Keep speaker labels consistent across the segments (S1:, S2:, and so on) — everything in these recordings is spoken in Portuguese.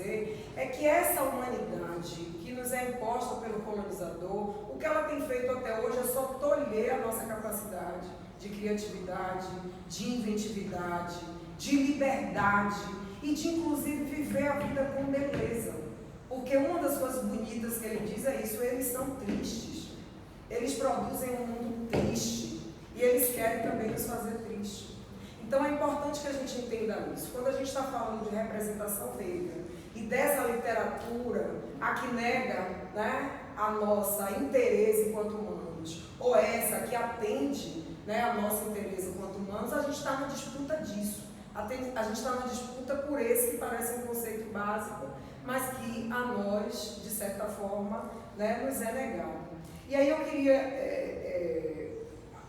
S1: dizer é que essa humanidade que nos é imposta pelo colonizador, o que ela tem feito até hoje é só tolher a nossa capacidade de criatividade, de inventividade, de liberdade e de inclusive viver a vida com beleza. Porque uma das coisas bonitas que ele diz é isso: eles são tristes, eles produzem um mundo triste e eles querem também nos fazer tristes. Então é importante que a gente entenda isso. Quando a gente está falando de representação negra e dessa literatura a que nega, né, a nossa interesse enquanto humanos, ou essa que atende, né, a nosso interesse enquanto humanos, a gente está na disputa disso. A gente está na disputa por esse que parece um conceito básico, mas que a nós, de certa forma, né, nos é negado. E aí eu queria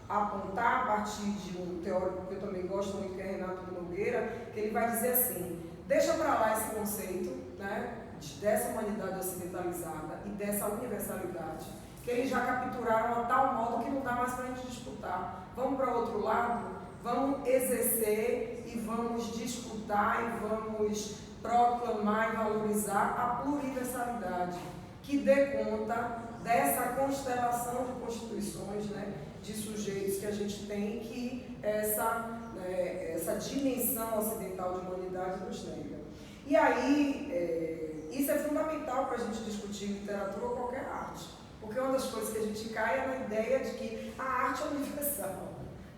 S1: apontar a partir de um teórico que eu também gosto muito, que é Renato Nogueira, que ele vai dizer assim: deixa para lá esse conceito, né, dessa humanidade ocidentalizada e dessa universalidade, que eles já capturaram a tal modo que não dá mais para a gente disputar. Vamos para outro lado, vamos exercer e vamos disputar e vamos proclamar e valorizar a pluriversalidade, que dê conta dessa constelação de constituições, né, de sujeitos que a gente tem, que essa dimensão ocidental de humanidade nos nega. E aí, isso é fundamental para a gente discutir literatura ou qualquer arte, porque uma das coisas que a gente cai é na ideia de que a arte é universal.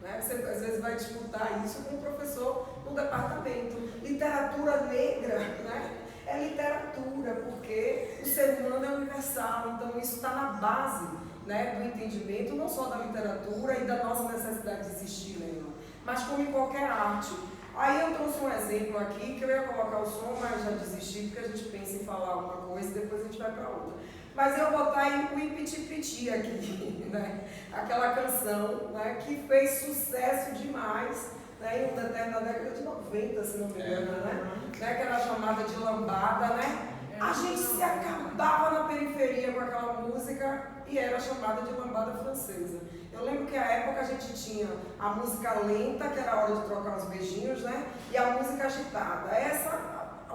S1: Né? Você às vezes vai disputar isso com um professor no departamento. Literatura negra, né, é literatura, porque o ser humano é universal, então isso está na base, né, do entendimento não só da literatura e da nossa necessidade de existir nela, mas como em qualquer arte. Aí eu trouxe um exemplo aqui, que eu ia colocar o som, mas já desisti, porque a gente pensa em falar uma coisa e depois a gente vai para outra. Mas eu vou botar aí o Ipiti-Piti aqui, né? Aquela canção, né, que fez sucesso demais, né, em uma determinada década de 90, se não me engano, né? Que era chamada de lambada, né? A gente se acabava na periferia com aquela música e era chamada de lambada francesa. Eu lembro que à época a gente tinha a música lenta, que era a hora de trocar os beijinhos, né? E a música agitada.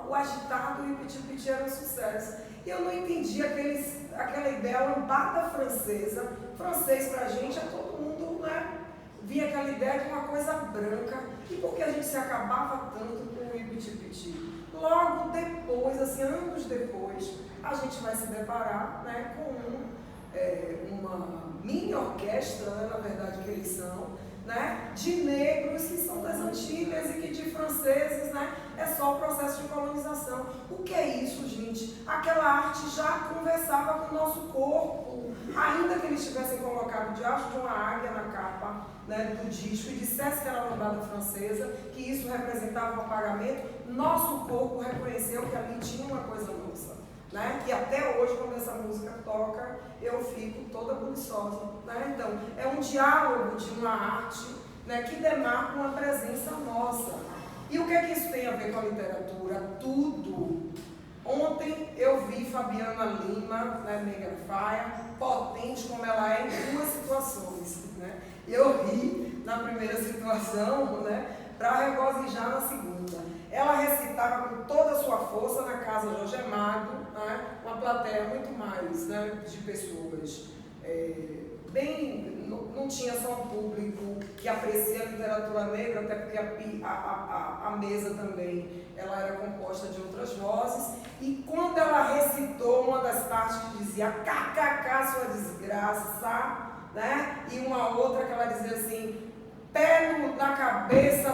S1: O agitado e o piti-piti era um sucesso. E eu não entendi aquela ideia, lambada francesa. Francês pra gente é todo mundo, né? Via aquela ideia de uma coisa branca. E por que a gente se acabava tanto com o ipiti-piti? Logo depois, assim, anos depois, a gente vai se deparar, né, com uma mini orquestra, né, na verdade que eles são, né, de negros que são das Antilhas e que de franceses, né, é só o processo de colonização. O que é isso, gente? Aquela arte já conversava com o nosso corpo, ainda que eles tivessem colocado debaixo de uma águia na capa, né, do disco e dissesse que era a lambada francesa, que isso representava um apagamento, nosso corpo reconheceu que ali tinha uma coisa nossa, né? Que até hoje, quando essa música toca, eu fico toda buliçosa, né? Então, é um diálogo de uma arte, né, que demarca uma presença nossa. E o que é que isso tem a ver com a literatura? Tudo. Ontem eu vi Fabiana Lima, né, Megan Faia, potente como ela é em duas situações, né? Eu ri na primeira situação, né, para regozijar na segunda. Ela recitava com toda a sua força na casa Jorge Amado, né, uma plateia muito mais, né, de pessoas não tinha só um público que aprecia a literatura negra, até porque a mesa também ela era composta de outras vozes, e quando ela recitou uma das partes que dizia kkk sua desgraça, né, e uma outra que ela dizia assim, pé na cabeça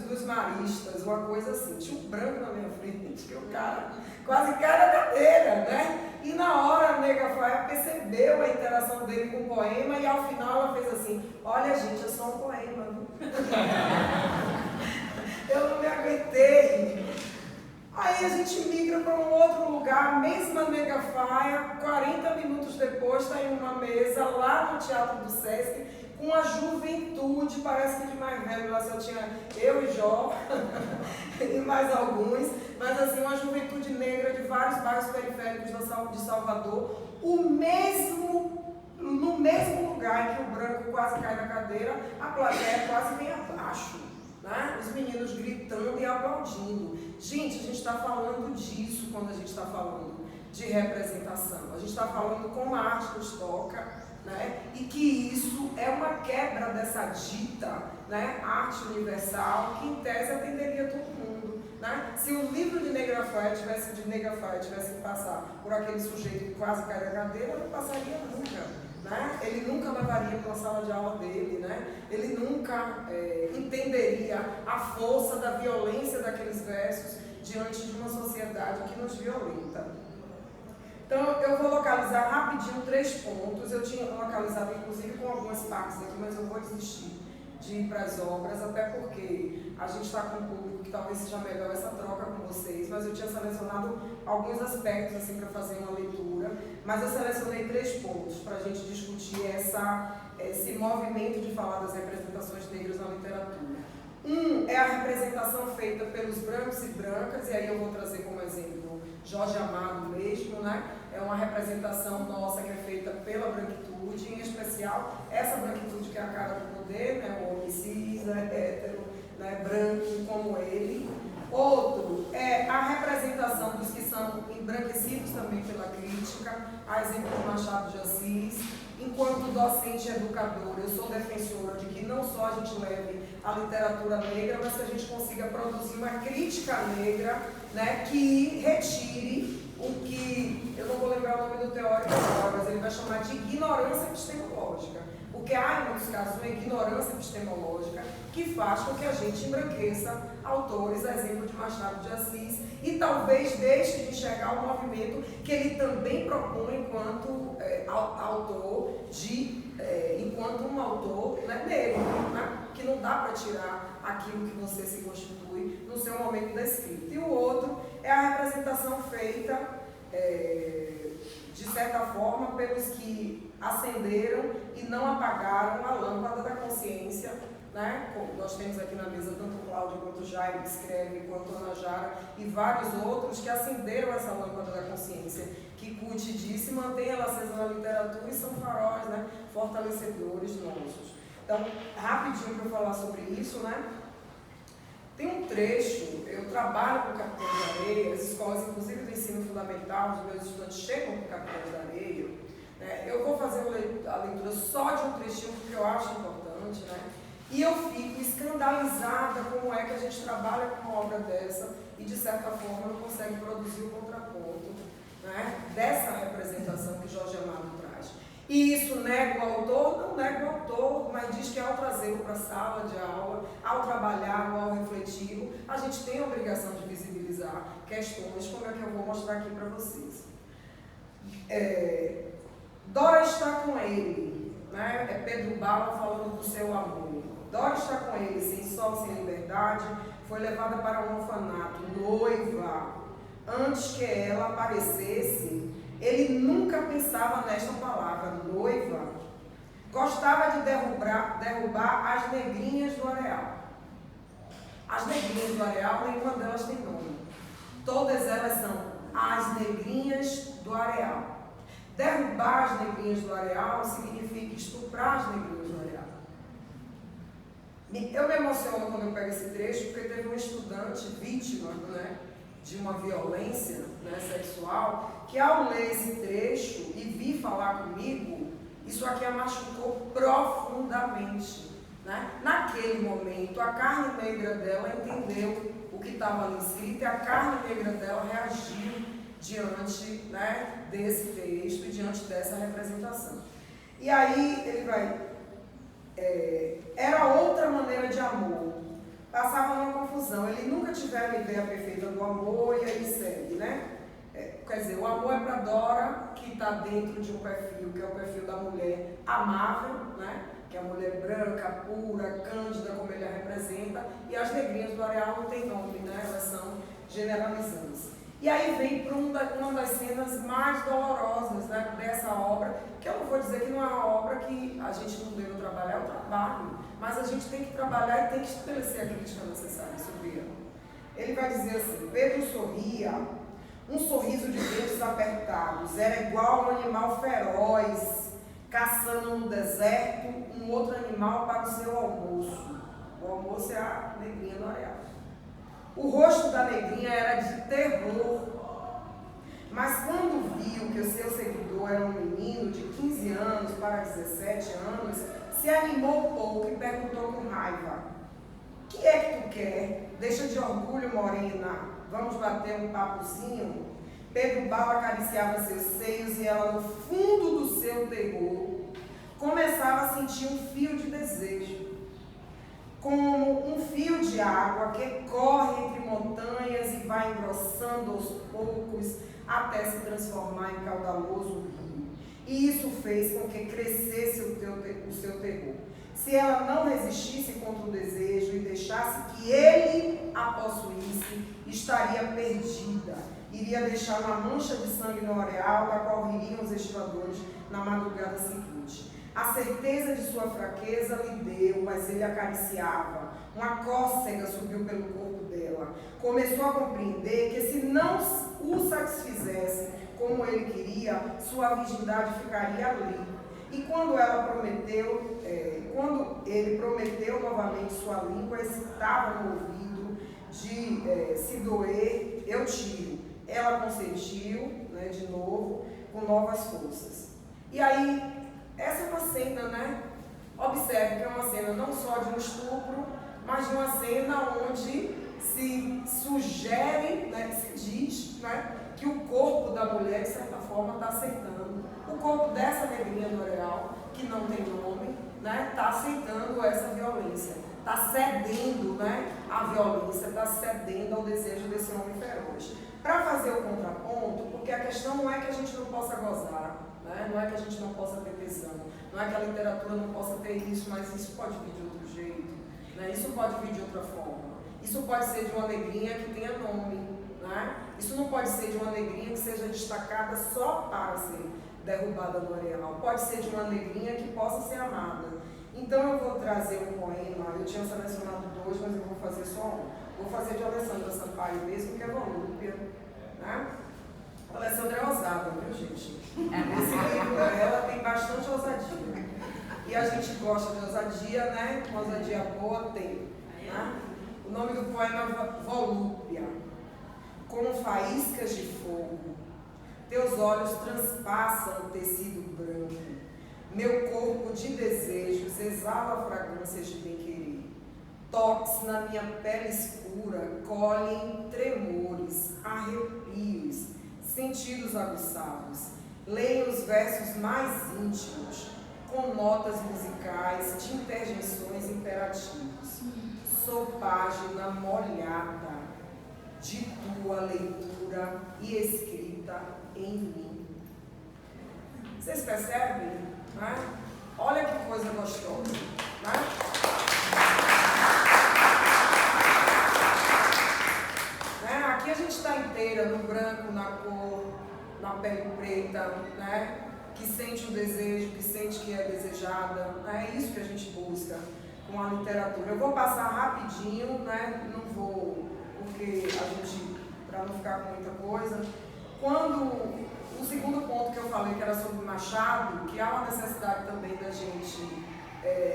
S1: dos maristas, uma coisa assim, tinha um branco na minha frente, que o cara quase cai da cadeira, né? E na hora a Nega Faia percebeu a interação dele com o poema e ao final ela fez assim, olha gente, é só um poema, viu? Eu não me aguentei. Aí a gente migra para um outro lugar, a mesma Nega Faia, 40 minutos depois está em uma mesa lá no Teatro do Sesc, com a juventude, parece que de mais velho, lá só tinha eu e Jó, e mais alguns, mas assim, uma juventude negra de vários bairros periféricos de Salvador, no mesmo lugar em que o branco quase cai na cadeira, a plateia quase vem abaixo, né? Os meninos gritando e aplaudindo. Gente, a gente está falando disso quando a falando de representação, a gente está falando como a arte nos toca, né? E que isso é uma quebra dessa dita, né, arte universal, que em tese atenderia todo mundo. Né? Se o livro de Negra Faia tivesse que passar por aquele sujeito que quase cai da cadeira, não passaria nunca. Né? Ele nunca levaria para uma sala de aula dele, né? Ele nunca entenderia a força da violência daqueles versos diante de uma sociedade que nos violenta. Então, eu vou localizar rapidinho 3 pontos. Eu tinha localizado, inclusive, com algumas partes aqui, mas eu vou desistir de ir para as obras, até porque a gente está com um público que talvez seja melhor essa troca com vocês, mas eu tinha selecionado alguns aspectos assim para fazer uma leitura, mas eu selecionei 3 pontos para a gente discutir esse movimento de falar das representações negras na literatura. É a representação feita pelos brancos e brancas, e aí eu vou trazer como exemplo Jorge Amado mesmo, né? É uma representação nossa que é feita pela branquitude, em especial essa branquitude que é a cara do poder, né? O homem cis, hétero, né? Branco como ele. Outro é a representação dos que são embranquecidos também pela crítica, a exemplo de Machado de Assis. Enquanto docente e educadora, eu sou defensora de que não só a gente leve a literatura negra, mas que a gente consiga produzir uma crítica negra, né, que retire o que, eu não vou lembrar o nome do teórico agora, mas ele vai chamar de ignorância epistemológica. Porque há, em muitos casos, uma ignorância epistemológica que faz com que a gente embranqueça autores, a exemplo de Machado de Assis, e talvez deixe de enxergar o movimento que ele também propõe enquanto autor, enquanto um autor, né, negro, né, que não dá para tirar aquilo que você se constitui no seu momento da escrita. E o outro é a representação feita, de certa forma, pelos que acenderam e não apagaram a lâmpada da consciência, né? Como nós temos aqui na mesa tanto o Cláudio quanto o Jaime, que escreve, quanto a Ana Jara e vários outros que acenderam essa lâmpada da consciência, que Kuti disse, mantém ela acesa na literatura e são faróis, né, fortalecedores nossos. Então, rapidinho para eu falar sobre isso, né? Tem um trecho, eu trabalho com Capitães de Areia, as escolas, inclusive do ensino fundamental, os meus estudantes chegam com Capitães de Areia, né? Eu vou fazer a leitura só de um trechinho, porque eu acho importante, né? E eu fico escandalizada como é que a gente trabalha com uma obra dessa e, de certa forma, não consegue produzir o contraponto, né, dessa representação que Jorge Amado traz. E isso nega o autor? Não nega o autor, mas diz que ao trazê-lo para a sala de aula, ao trabalhá-lo, ao refleti-lo, a gente tem a obrigação de visibilizar questões como é que eu vou mostrar aqui para vocês. Dora está com ele, né? É Pedro Bala falando do seu amor. Dora está com ele, sem sol, sem liberdade, foi levada para um orfanato, noiva. Antes que ela aparecesse, ele nunca pensava nesta palavra, noiva. Gostava de derrubar as negrinhas do areal. As negrinhas do areal, nenhuma delas tem nome. Todas elas são as negrinhas do areal. Derrubar as negrinhas do areal significa estuprar as negrinhas do areal. Eu me emociono quando eu pego esse trecho, porque teve um estudante vítima, né, de uma violência, né, sexual, que ao ler esse trecho e vir falar comigo, isso aqui a machucou profundamente. Né? Naquele momento, a carne negra dela entendeu o que estava ali escrito e a carne negra dela reagiu diante, né, desse texto e diante dessa representação. E aí ele vai... era outra maneira de amor. Passava numa confusão. Ele nunca tiveram a ideia perfeita do amor e aí segue, né? Quer dizer, o amor é para Dora, que está dentro de um perfil, que é o perfil da mulher amável, né? Que é a mulher branca, pura, cândida, como ele a representa, e as negrinhas do areal não tem nome, né? Elas são generalizantes. E aí vem para uma das cenas mais dolorosas, né, dessa obra, que eu não vou dizer que não é uma obra que a gente não deve trabalhar, é o trabalho, mas a gente tem que trabalhar e tem que estabelecer a crítica necessária sobre ela. Ele vai dizer assim: Pedro sorria, um sorriso de dentes apertados, era igual a um animal feroz, caçando no deserto um outro animal para o seu almoço. O almoço é a negrinha no areal. O rosto da negrinha era de terror, era um menino de 15 anos para 17 anos, se animou um pouco e perguntou com raiva: "O que é que tu quer? Deixa de orgulho, morena. Vamos bater um papozinho?" Pedro Bal acariciava seus seios e ela, no fundo do seu terror, começava a sentir um fio de desejo, como um fio de água que corre entre montanhas e vai engrossando aos poucos até se transformar em caudaloso rio. E isso fez com que crescesse o seu terror. Se ela não resistisse contra o desejo e deixasse que ele a possuísse, estaria perdida. Iria deixar uma mancha de sangue no areal, da qual ririam os estradores na madrugada seguinte. A certeza de sua fraqueza lhe deu, mas ele acariciava. Uma cócega subiu pelo corpo dela. Começou a compreender que se não o satisfizesse como ele queria, sua virgindade ficaria ali. E quando ele prometeu novamente, sua língua excitava no ouvido de se doer, eu tiro. Ela consentiu, né, de novo, com novas forças. E aí, essa é uma cena, né? Observe que é uma cena não só de um estupro, mas de uma cena onde se sugere, né, se diz, né, que o corpo da mulher, de certa forma, está aceitando. O corpo dessa negrinha do areal, que não tem nome, né, está aceitando essa violência. Está cedendo, né, à violência, está cedendo ao desejo desse homem feroz. Para fazer o contraponto, porque a questão não é que a gente não possa gozar, né? Não é que a gente não possa ter tesão, não é que a literatura não possa ter isso, mas isso pode vir de outro jeito, né? Isso pode vir de outra forma. Isso pode ser de uma negrinha que tenha nome, né? Isso não pode ser de uma negrinha que seja destacada só para ser derrubada no areal. Pode ser de uma negrinha que possa ser amada. Então eu vou trazer um poema, eu tinha selecionado 2, mas eu vou fazer só um. Vou fazer de Alessandra Sampaio mesmo, que é Volúpia, né? A Alessandra é ousada, viu, gente? Esse livro dela tem bastante ousadia. E a gente gosta de ousadia, né? Uma ousadia boa tem. Né? O nome do poema é Volúpia. Como faíscas de fogo, teus olhos transpassam o tecido branco. Meu corpo de desejos exala fragrâncias de bem-querer. Toques na minha pele escura colhem tremores, arrepios, sentidos aguçados. Leio os versos mais íntimos, com notas musicais de interjeições imperativos. Sou página molhada de tua leitura e escrita em mim. Vocês percebem? Né? Olha que coisa gostosa. Né? Aqui a gente está inteira no branco, na cor, na pele preta, né? Que sente o desejo, que sente que é desejada. Né? É isso que a gente busca com a literatura. Eu vou passar rapidinho, né? Não vou, porque a gente, para não ficar com muita coisa. Quando o segundo ponto que eu falei, que era sobre Machado, que há uma necessidade também da gente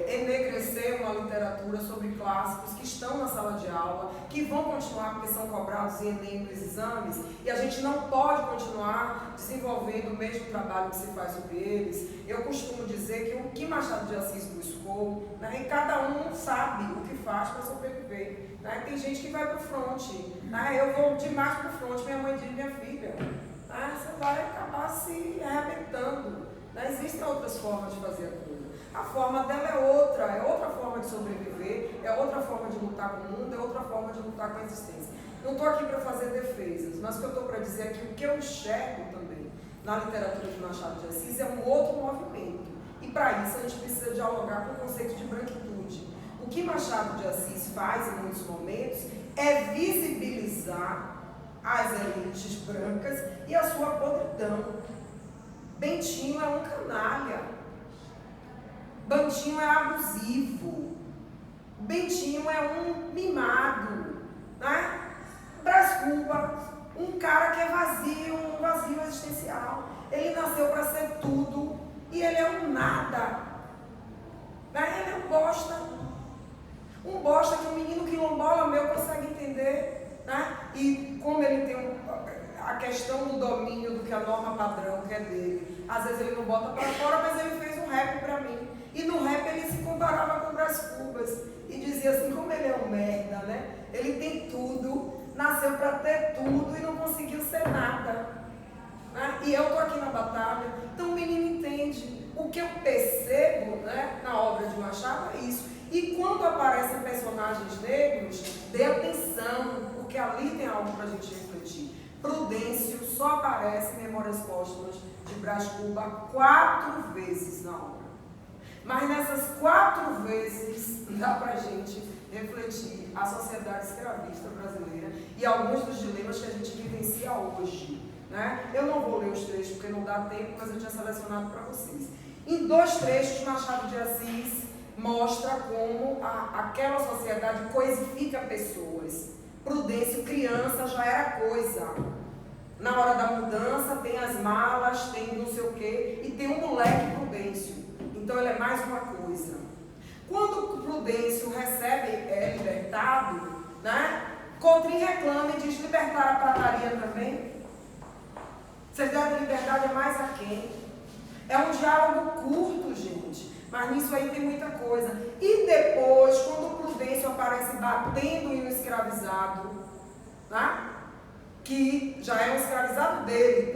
S1: enegrecer uma literatura sobre clássicos que estão na sala de aula, que vão continuar porque são cobrados em Enem nos exames, e a gente não pode continuar desenvolvendo o mesmo trabalho que se faz sobre eles. Eu costumo dizer que o que Machado de Assis buscou, né, e cada um sabe o que faz para sobreviver. Né? Tem gente que vai para o fronte, né? Eu vou demais para o fronte, minha mãe diz: minha filha, né, você vai acabar se arrebentando. Né? Existem outras formas de fazer a coisa. A forma dela é outra forma de sobreviver, é outra forma de lutar com o mundo, é outra forma de lutar com a existência. Não estou aqui para fazer defesas, mas o que eu estou para dizer é que o que eu enxergo também na literatura de Machado de Assis é um outro movimento. E para isso a gente precisa dialogar com o conceito de branquitude. O que Machado de Assis faz em muitos momentos é visibilizar as elites brancas e a sua podridão. Bentinho é um canalha. Bentinho é abusivo. Bentinho é um mimado, né? Brás Cubas, um cara que é vazio, um vazio existencial. Ele nasceu para ser tudo e ele é um nada. Né? Ele é um bosta. Um bosta que um menino quilombola meu consegue entender. Né? E como ele tem a questão do domínio do que a norma padrão que é dele. Às vezes ele não bota para fora, mas ele fez um rap para mim. E no rap ele se comparava com o Brás Cubas e dizia assim, como ele é um merda, né? Ele tem tudo, nasceu para ter tudo e não conseguiu ser nada. Né? E eu estou aqui na batalha. Então o menino entende. O que eu percebo, né, na obra de Machado é isso. E quando aparecem personagens negros, dê atenção, porque ali tem algo para a gente refletir. Prudêncio só aparece em Memórias Póstumas de Brás Cubas 4 vezes na obra. Mas nessas 4 vezes dá para a gente refletir a sociedade escravista brasileira e alguns dos dilemas que a gente vivencia hoje. Né? Eu não vou ler os trechos porque não dá tempo, mas eu tinha selecionado para vocês. Em 2 trechos, Machado de Assis mostra como aquela sociedade coisifica pessoas. Prudêncio, criança, já era coisa. Na hora da mudança tem as malas, tem não sei o quê, e tem um moleque Prudêncio. Então ele é mais uma coisa. Quando Prudêncio recebe, é libertado, né? Cotrim reclama e diz, libertar a prataria também? Vocês devem liberdade é mais a quem? É um diálogo curto, gente. Mas nisso aí tem muita coisa. E depois, quando o Prudêncio aparece batendo em um escravizado, né? Que já é um escravizado dele,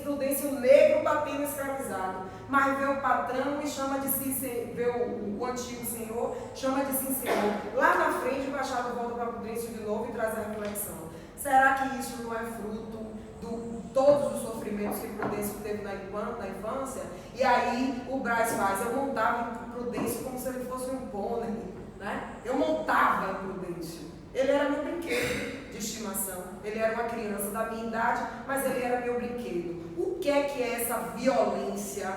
S1: Prudêncio negro batendo escravizado. Mas vê o patrão e chama de si, vê o antigo senhor, chama de sim senhor. Lá na frente, o Machado volta para Prudêncio de novo e traz a reflexão. Será que isso não é fruto de todos os sofrimentos que Prudêncio teve na infância? E aí o Brás faz, eu montava em Prudêncio como se ele fosse um pônei, né? Eu montava em Prudêncio. Ele era meu brinquedo de estimação. Ele era uma criança da minha idade, mas ele era meu brinquedo. O que é essa violência,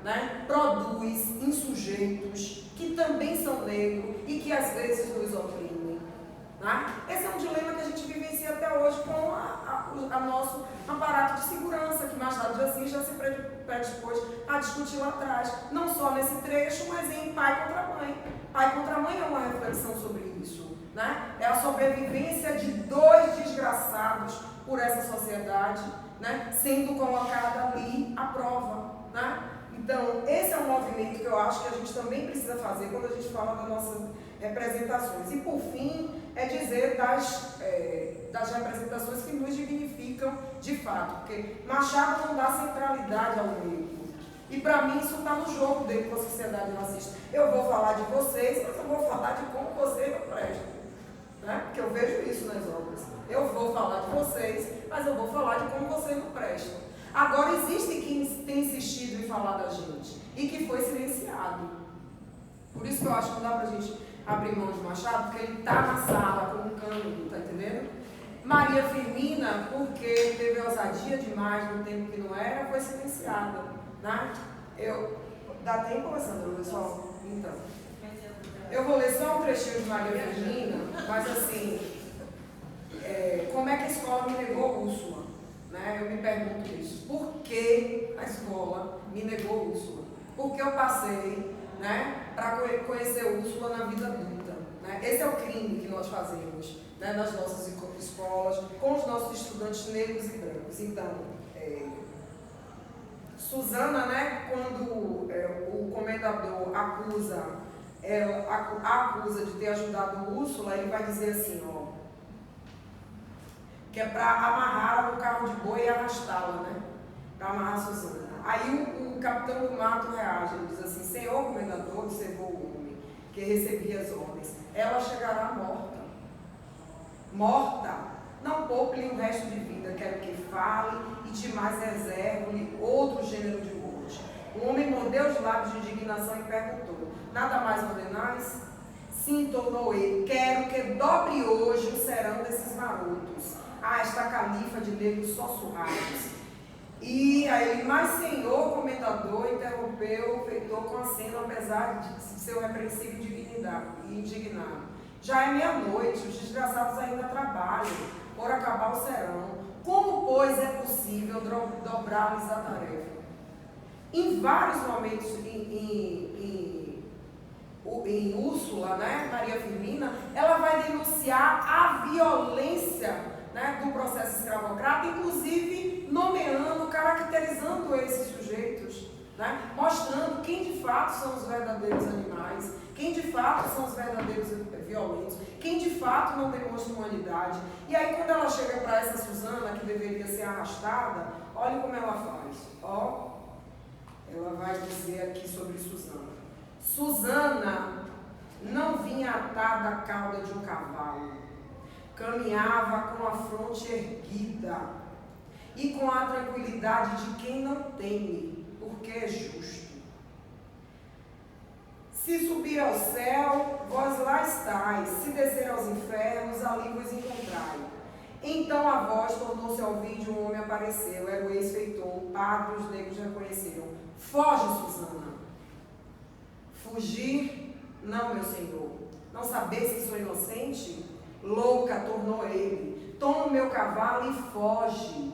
S1: né, produz em sujeitos que também são negros e que às vezes nos oprimem? Né? Esse é um dilema que a gente vivencia até hoje com a nosso aparato de segurança, que Machado de Assis já se predispôs a discutir lá atrás. Não só nesse trecho, mas em Pai contra Mãe. Pai contra Mãe é uma reflexão sobre isso. Né? É a sobrevivência de 2 desgraçados por essa sociedade, né? Sendo colocada ali à prova. Né? Então, esse é um movimento que eu acho que a gente também precisa fazer quando a gente fala das nossas representações. E, por fim, é dizer das representações que nos dignificam de fato. Porque Machado não dá centralidade ao negro. E, para mim, isso está no jogo dele com a sociedade racista. Eu vou falar de vocês, mas eu vou falar de como vocês não prestam. Né? Porque eu vejo isso nas obras. Eu vou falar de vocês, mas eu vou falar de como vocês não prestam. Agora, existe quem tem insistido em falar da gente e que foi silenciado. Por isso que eu acho que não dá pra gente abrir mão de Machado, porque ele está na sala como um cânido, tá entendendo? Maria Firmina, porque teve ousadia demais no tempo que não era, foi silenciada. Né? Dá tempo, Alessandra, pessoal? Então. Eu vou ler só um trechinho de Maria Firmina, mas assim, como é que a escola me negou Úrsula? Né? Eu me pergunto isso. Por que a escola me negou Úrsula? Porque eu passei, né, para conhecer Úrsula na vida adulta. Né? Esse é o crime que nós fazemos, né, nas nossas escolas, com os nossos estudantes negros e brancos. Então, Susana, né, quando o comendador acusa de ter ajudado Úrsula, ele vai dizer assim, ó, que é para amarrá-la no carro de boi e arrastá-la, né? Para amarrar Susana. Aí o capitão do mato reage, ele diz assim, Senhor comendador, observou o homem que recebia as ordens, ela chegará morta. Morta, não poupe-lhe um resto de vida, quero que fale e demais reservo-lhe outro gênero de morte. O homem mordeu os lábios de indignação e perguntou, nada mais ordenais? Sim, tornou ele, quero que dobre hoje o serão desses marotos. Esta califa de negros sussurrados. E aí, mas senhor comendador, interrompeu o feitor com aceno, apesar de seu repreensível indignado. Já é meia-noite, os desgraçados ainda trabalham por acabar o serão. Como, pois, é possível dobrar-lhes a tarefa? Em vários momentos, em Úrsula, né, Maria Firmina, ela vai denunciar a violência né, do processo escravocrata, inclusive nomeando, caracterizando esses sujeitos, né, mostrando quem de fato são os verdadeiros animais, quem de fato são os verdadeiros violentos, quem de fato não demonstra humanidade. E aí quando ela chega para essa Susana, que deveria ser arrastada, olha como ela faz. Ó, ela vai dizer aqui sobre Susana. Susana não vinha atada à cauda de um cavalo, caminhava com a fronte erguida e com a tranquilidade de quem não teme, porque é justo. Se subir ao céu, vós lá estáis, se descer aos infernos, ali vos encontrai. Então a voz tornou-se ao vídeo, um homem apareceu, era o ex-feitor, o padre, os negros reconheceram. Foge, Susana. Fugir? Não, meu senhor. Não sabeis que sou inocente? Louca, tornou ele. Toma o meu cavalo e foge.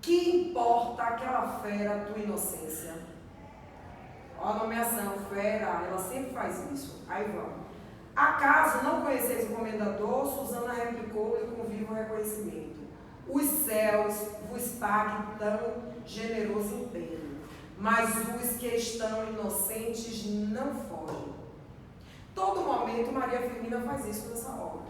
S1: Que importa aquela fera tua inocência? Ó, a nomeação, fera, ela sempre faz isso. Aí vamos. Acaso não conheceis o comendador? Susana replicou-lhe com vivo reconhecimento. Os céus vos paguem tão generoso empenho, mas os que estão inocentes não fogem. Todo momento Maria Firmina faz isso nessa obra.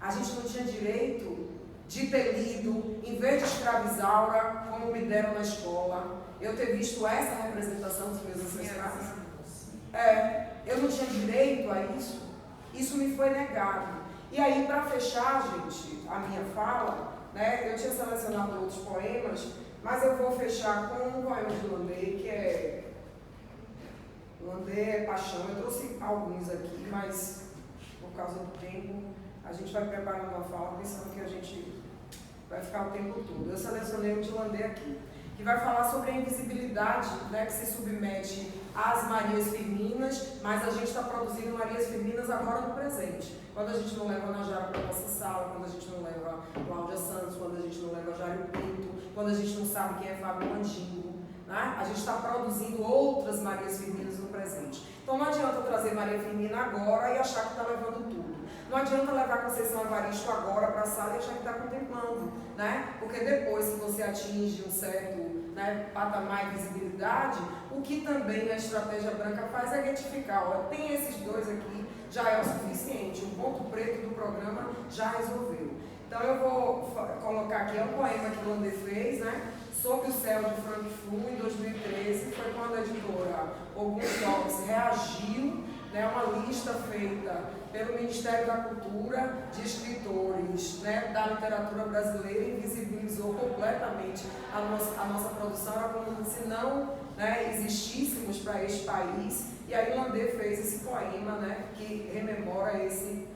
S1: A gente não tinha direito de ter lido, em vez de escravizaura, como me deram na escola, eu ter visto essa representação dos meus ancestrais. Eu não tinha direito a isso. Isso me foi negado. E aí, para fechar, gente, a minha fala, né, eu tinha selecionado outros poemas, mas eu vou fechar com um poema de Landê, que é... Landê é paixão. Eu trouxe alguns aqui, mas por causa do tempo, a gente vai preparando uma fala pensando que a gente vai ficar o tempo todo. Eu selecionei o de Landê aqui, que vai falar sobre a invisibilidade, né, que se submete às Marias Firminas, mas a gente está produzindo Marias Firminas agora no presente. Quando a gente não leva a Najara para a nossa sala, quando a gente não leva a Cláudia Santos, quando a gente não leva a Jário Pinto, quando a gente não sabe quem é Fábio Mandingo, né? A gente está produzindo outras Marias Firminas no presente. Então não adianta trazer Maria Firmina agora e achar que está levando tudo. Não adianta levar Conceição Evaristo agora para a sala e achar que está contemplando, né? Porque depois que você atinge um certo, né, patamar de visibilidade, o que também a estratégia branca faz é retificar. Olha, tem esses dois aqui, já é o suficiente. O ponto preto do programa já resolveu. Então eu vou colocar aqui, é um poema que o Landê fez, né? Sob o Céu de Frankfurt, em 2013, foi quando a editora Ogum Talks reagiu, né, uma lista feita pelo Ministério da Cultura de escritores, né, da literatura brasileira, e invisibilizou completamente a nossa produção. Era como se não, né, existíssemos para este país. E aí o Landê fez esse poema, né, que rememora esse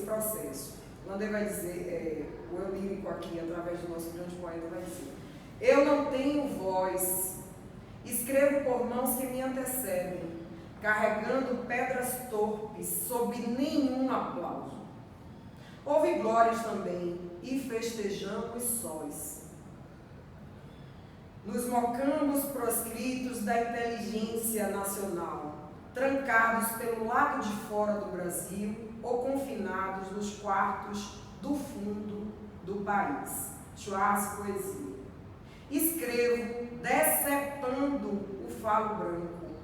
S1: processo. O Landê vai dizer, o eu lírico aqui, através do nosso grande poeta, vai dizer: eu não tenho voz, escrevo por mãos que me antecedem, carregando pedras torpes, sob nenhum aplauso. Houve glórias também, e festejamos sós. Nos mocambos proscritos da inteligência nacional, trancados pelo lado de fora do Brasil, ou confinados nos quartos do fundo do país. Schwartz, poesia. Escrevo, decepando o falo branco,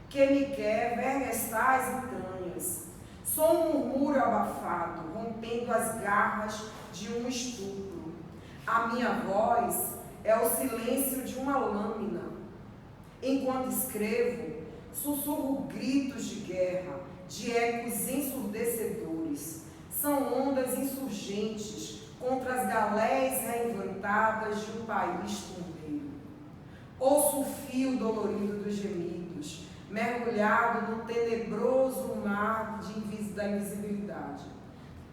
S1: que me quer vergas tais entranhas. Sou um murmúrio abafado, rompendo as garras de um estupro. A minha voz é o silêncio de uma lâmina. Enquanto escrevo, sussurro gritos de guerra, de ecos ensurdecedores. São ondas insurgentes contra as galés reinventadas de um país tombeiro. Ouço o fio dolorido dos gemidos, mergulhado no tenebroso mar da invisibilidade.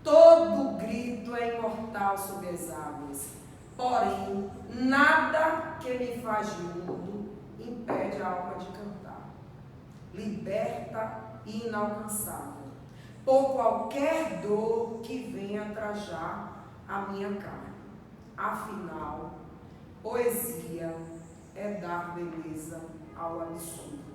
S1: Todo grito é imortal sob as águas, porém, nada que me faz mudo impede a alma de cantar. Liberta e inalcançável, por qualquer dor que venha trajar a minha carne. Afinal, poesia é dar beleza ao absurdo.